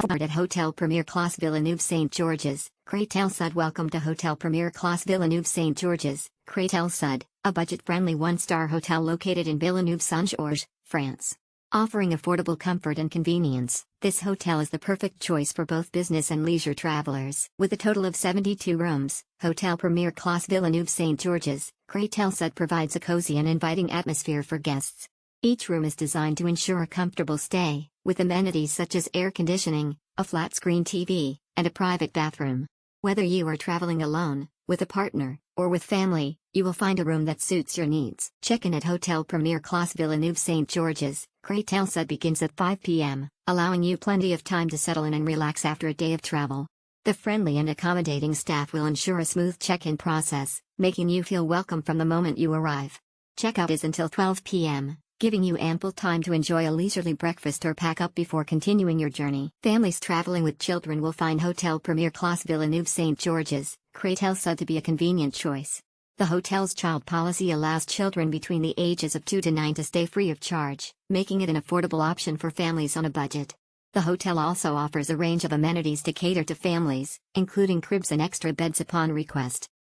About at Hotel Premier Classe Villeneuve-Saint-Georges, Creteil Sud. Welcome to Hotel Premier Classe Villeneuve-Saint-Georges, Creteil Sud, a budget-friendly one-star hotel located in Villeneuve-Saint-Georges, France. Offering affordable comfort and convenience, this hotel is the perfect choice for both business and leisure travelers. With a total of 72 rooms, Hotel Premier Classe Villeneuve-Saint-Georges, Creteil Sud provides a cozy and inviting atmosphere for guests. Each room is designed to ensure a comfortable stay, with amenities such as air conditioning, a flat-screen TV, and a private bathroom. Whether you are traveling alone, with a partner, or with family, you will find a room that suits your needs. Check-in at Hotel Premier Classe Villeneuve-Saint-Georges, Creteil Sud begins at 5 p.m., allowing you plenty of time to settle in and relax after a day of travel. The friendly and accommodating staff will ensure a smooth check-in process, making you feel welcome from the moment you arrive. Checkout is until 12 p.m., giving you ample time to enjoy a leisurely breakfast or pack up before continuing your journey. Families traveling with children will find Hotel Premier Classe Villeneuve-Saint-Georges, Creteil Sud to be a convenient choice. The hotel's child policy allows children between the ages of 2 to 9 to stay free of charge, making it an affordable option for families on a budget. The hotel also offers a range of amenities to cater to families, including cribs and extra beds upon request.